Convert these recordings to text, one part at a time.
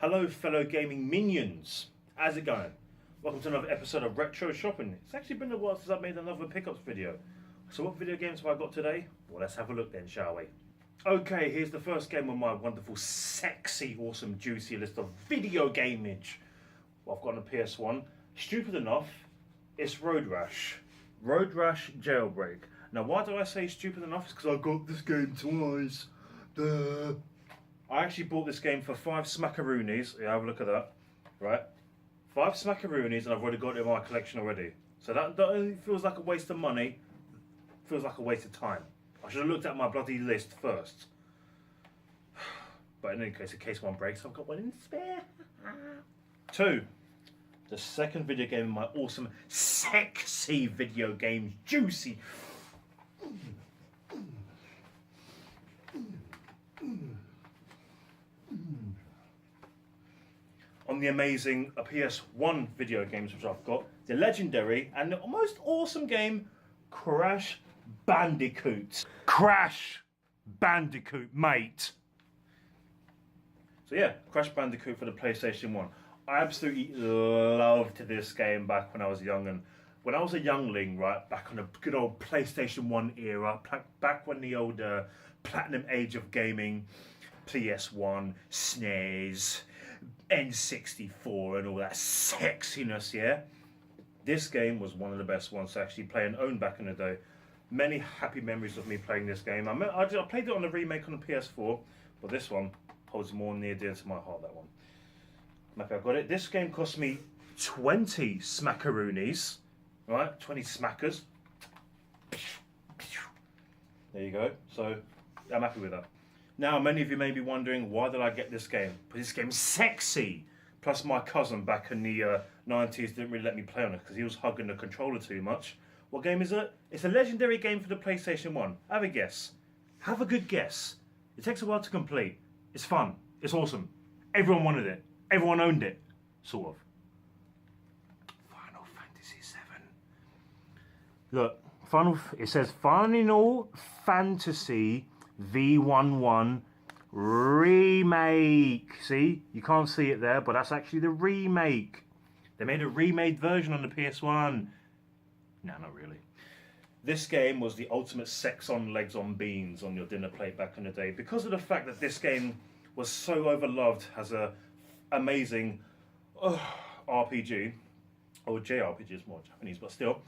Hello fellow gaming minions, how's it going? Welcome to another episode of Retro Shopping. It's actually been a while since I've made another pickups video. So what video games have I got today? Well, let's have a look then, shall we? Okay, here's the first game on my wonderful, sexy, awesome, juicy list of video gamage. Well, I've got on the PS1. Stupid enough, it's Road Rash. Road Rash Jailbreak. Now why do I say stupid enough? It's because I got this game twice. Duh. I actually bought this game for 5 smackaroonies. Yeah, have a look at that. Right? 5 smackaroonies, and I've already got it in my collection already. So that only feels like a waste of money. Feels like a waste of time. I should have looked at my bloody list first. But in any case, in case one breaks, I've got one in spare. 2. The second video game in my awesome, sexy video games, juicy. On the amazing PS1 video games which I've got, the legendary and the most awesome game, Crash Bandicoot. Crash Bandicoot, mate. So yeah, Crash Bandicoot for the PlayStation 1. I absolutely loved this game back when I was young, and when I was a youngling, right, back on the good old PlayStation 1 era, back when the old platinum age of gaming, PS1, SNES, N64 and all that sexiness, yeah? This game was one of the best ones to actually play and own back in the day. Many happy memories of me playing this game. I played it on the remake on the PS4, but this one holds more near dear to my heart, that one. Maybe I got it. This game cost me 20 smackaroonies, right? 20 smackers. There you go. So, I'm happy with that. Now, many of you may be wondering, why did I get this game? But this game's sexy! Plus, my cousin back in the 90s didn't really let me play on it because he was hugging the controller too much. What game is it? It's a legendary game for the PlayStation 1. Have a guess. Have a good guess. It takes a while to complete. It's fun. It's awesome. Everyone wanted it. Everyone owned it. Sort of. Final Fantasy VII. Look, it says Final Fantasy V11 remake. See, you can't see it there, but that's actually the remake. They made a remade version on the PS1. No, not really. This game was the ultimate sex on legs on beans on your dinner plate back in the day, because of the fact that this game was so overloved as a amazing RPG, or JRPG is more Japanese, but still,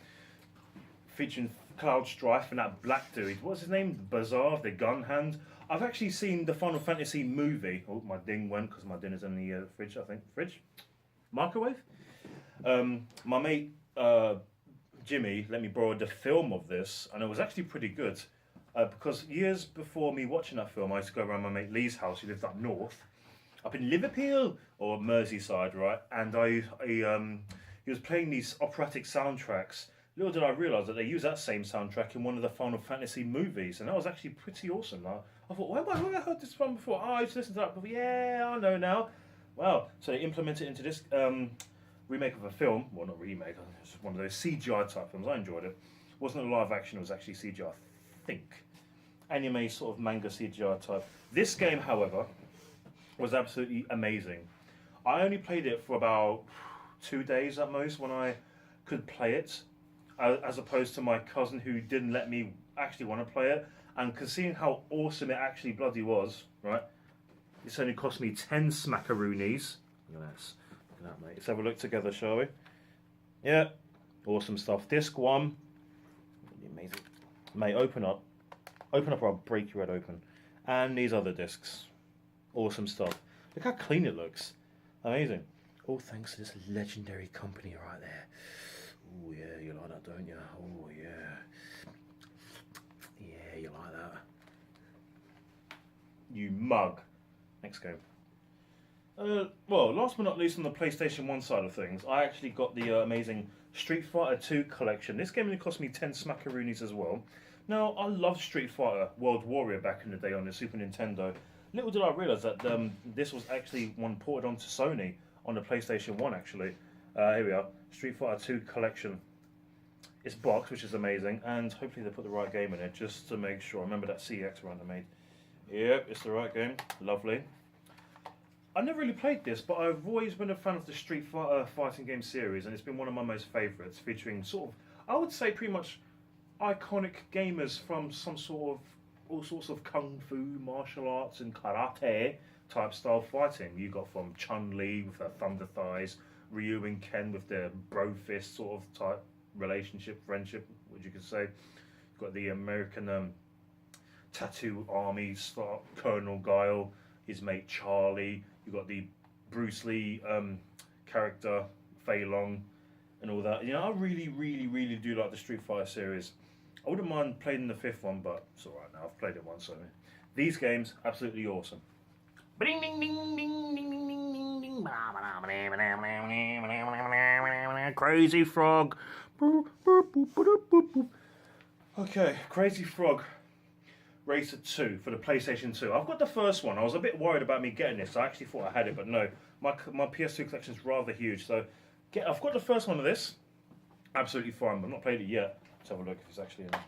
featuring Cloud Strife and that black dude. What's his name? Bazaar, the gun hand. I've actually seen the Final Fantasy movie. Oh, my ding went because my dinner's in the fridge, I think. Fridge? Microwave? My mate Jimmy let me borrow the film of this, and it was actually pretty good. Because years before me watching that film, I used to go around my mate Lee's house. He lived up north, up in Liverpool, or Merseyside, right? And he was playing these operatic soundtracks. Little did I realise that they use that same soundtrack in one of the Final Fantasy movies, and that was actually pretty awesome. I thought, where have I heard this from before? Oh, I used to listen to that before. Yeah, I know now. Wow. So they implemented it into this remake of a film. Well, not remake, it's just one of those CGI type films. I enjoyed it. It wasn't a live action, it was actually CGI, I think. Anime sort of manga CGI type. This game, however, was absolutely amazing. I only played it for about 2 days at most when I could play it, as opposed to my cousin who didn't let me actually want to play it. And considering how awesome it actually bloody was, right? This only cost me 10 smackaroonies. Look at this. Look at that, mate. Let's have a look together, shall we? Yeah, awesome stuff. Disc 1. Amazing. Mate, open up. Open up or I'll break your head open. And these other discs. Awesome stuff. Look how clean it looks. Amazing. All thanks to this legendary company right there. Oh yeah, you like that, don't you? Oh yeah. Yeah, you like that. You mug. Next game. Well, last but not least on the PlayStation 1 side of things, I actually got the amazing Street Fighter 2 collection. This game only cost me 10 smackaroonies as well. Now, I loved Street Fighter World Warrior back in the day on the Super Nintendo. Little did I realise that this was actually one ported onto Sony on the PlayStation 1 actually. Here we are, Street Fighter 2 collection. It's boxed, which is amazing, and hopefully they put the right game in it just to make sure. I remember that CX run they made. Yep, it's the right game. Lovely. I never really played this, but I've always been a fan of the fighting game series, and it's been one of my most favourites, featuring sort of, I would say, pretty much iconic gamers from some sort of all sorts of kung fu, martial arts, and karate type style fighting. You got from Chun-Li with her thunder thighs, Ryu and Ken with their bro fist sort of type relationship, friendship, what you could say. You've got the American tattoo army star Colonel Guile, his mate Charlie. You've got the Bruce Lee character Fei Long, and all that. You know, I really do like the Street Fighter series. I wouldn't mind playing the 5th one, but it's alright now. I've played it once, so these games absolutely awesome. Crazy Frog. Okay, Crazy Frog Racer 2 for the PlayStation 2. I've got the first one. I was a bit worried about me getting this. I actually thought I had it, but no. My PS2 collection is rather huge. So I've got the first one of this. Absolutely fine, but I've not played it yet. Let's have a look if it's actually in there.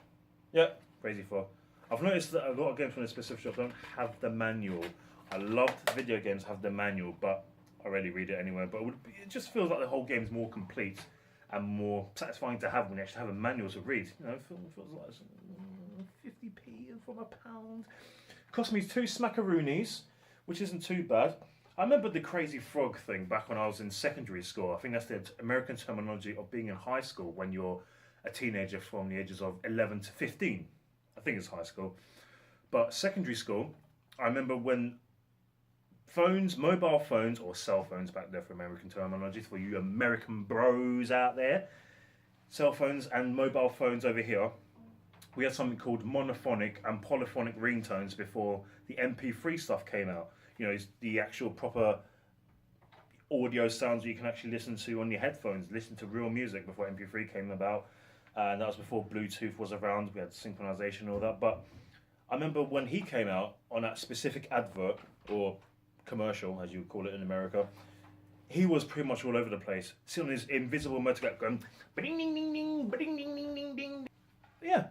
Yeah, Crazy Frog. I've noticed that a lot of games from this specific shop don't have the manual. I love video games have the manual, but I rarely read it anyway. But it just feels like the whole game is more complete and more satisfying to have when you actually have a manual to read. You know, it feels like 50p from £1. Cost me 2 smackaroonies, which isn't too bad. I remember the Crazy Frog thing back when I was in secondary school. I think that's the American terminology of being in high school when you're a teenager from the ages of 11 to 15. I think it's high school. But secondary school, I remember when mobile phones, or cell phones back there for American terminology, for you American bros out there, cell phones and mobile phones over here, we had something called monophonic and polyphonic ringtones before the MP3 stuff came out. You know, it's the actual proper audio sounds you can actually listen to on your headphones, listen to real music before MP3 came about. And that was before Bluetooth was around. We had synchronization and all that. But I remember when he came out on that specific advert, or commercial, as you would call it in America, he was pretty much all over the place, sitting on his invisible motorbike going, ding ding ding ding, ding ding ding ding ding. Yeah,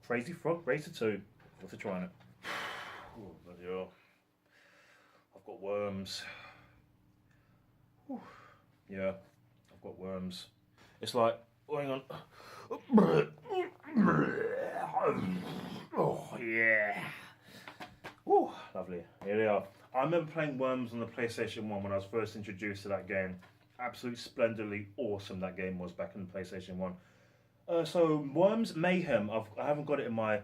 Crazy Frog Racer 2. Worth a trying it. Oh, bloody hell. I've got worms. Whew. Yeah, I've got worms. It's like, oh, hang on. Oh, yeah. Oh, lovely. Here they are. I remember playing Worms on the PlayStation 1 when I was first introduced to that game. Absolutely splendidly awesome that game was back in the PlayStation 1. So Worms Mayhem, I haven't got it in my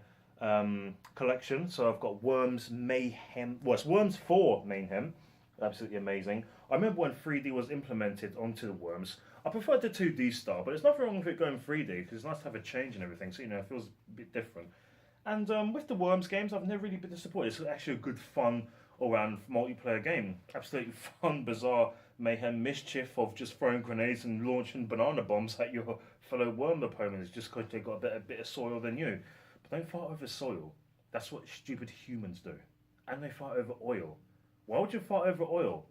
collection, so I've got Worms Mayhem. Well, it's Worms 4 Mayhem. Absolutely amazing. I remember when 3D was implemented onto the Worms. I preferred the 2D style, but there's nothing wrong with it going 3D because it's nice to have a change and everything, so you know it feels a bit different. And with the Worms games, I've never really been disappointed. It's actually a good, fun, all-round multiplayer game. Absolutely fun, bizarre mayhem, mischief of just throwing grenades and launching banana bombs at your fellow worm opponents just because they've got a bit of soil than you. But don't fight over soil. That's what stupid humans do. And they fight over oil. Why would you fight over oil?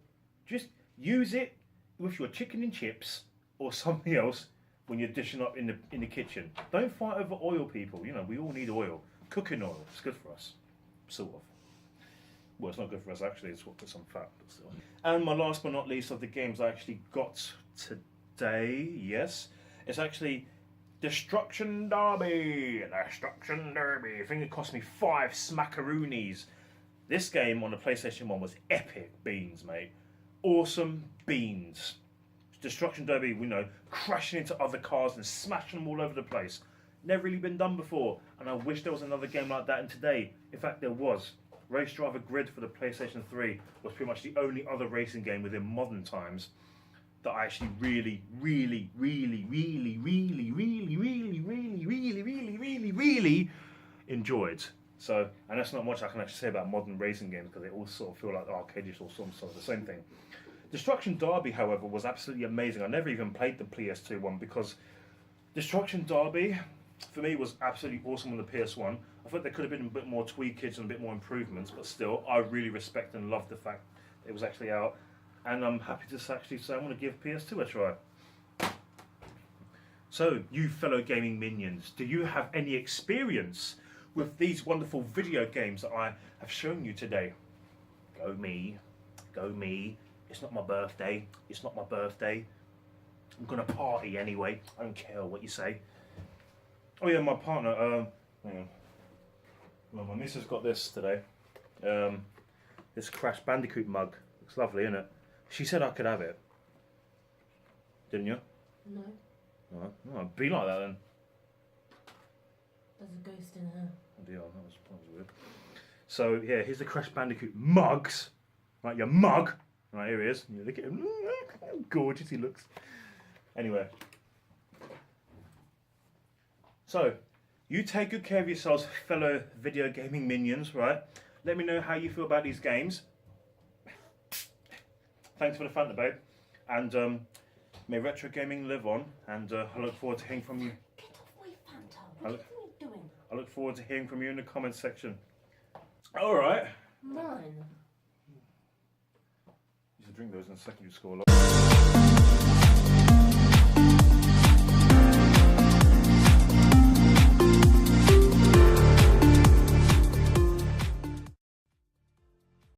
Just use it with your chicken and chips or something else when you're dishing up in the kitchen. Don't fight over oil, people. You know, we all need oil. Cooking oil. It's good for us. Sort of. Well, it's not good for us actually. It's what puts on fat, but still. And my last but not least of the games I actually got today, yes, it's actually Destruction Derby. Destruction Derby. I think it cost me 5 smackaroonies. This game on the PlayStation 1 was epic beans, mate. Awesome beans. Destruction Derby, we know, crashing into other cars and smashing them all over the place. Never really been done before, and I wish there was another game like that in today. In fact, there was. Race Driver Grid for the PlayStation 3 was pretty much the only other racing game within modern times that I actually really enjoyed. So, and that's not much I can actually say about modern racing games because they all sort of feel like arcade-ish or some sort of the same thing. Destruction Derby, however, was absolutely amazing. I never even played the PS2 one because Destruction Derby, for me, was absolutely awesome on the PS1. I thought there could have been a bit more tweakage and a bit more improvements, but still, I really respect and love the fact it was actually out. And I'm happy to actually say I'm going to give PS2 a try. So, you fellow gaming minions, do you have any experience with these wonderful video games that I have shown you today? Go me. Go me. It's not my birthday. It's not my birthday. I'm gonna party anyway. I don't care what you say. Oh yeah, my partner. Hang on. Well, my missus got this today. This Crash Bandicoot mug. Looks lovely, isn't it? She said I could have it. Didn't you? No. Alright. Oh, be like that then. There's a ghost in her. Oh dear, that was weird. So yeah, here's the Crash Bandicoot mugs. Right, your mug. Right, here he is. You look at him. How gorgeous he looks. Anyway. So, you take good care of yourselves, fellow video gaming minions, right? Let me know how you feel about these games. Thanks for the Fanta, babe. And may retro gaming live on. And I look forward to hearing from you. Get off my Fanta. What do you think you're doing? I look forward to hearing from you in the comments section. Alright. Mine. Used to drink those in secondary school.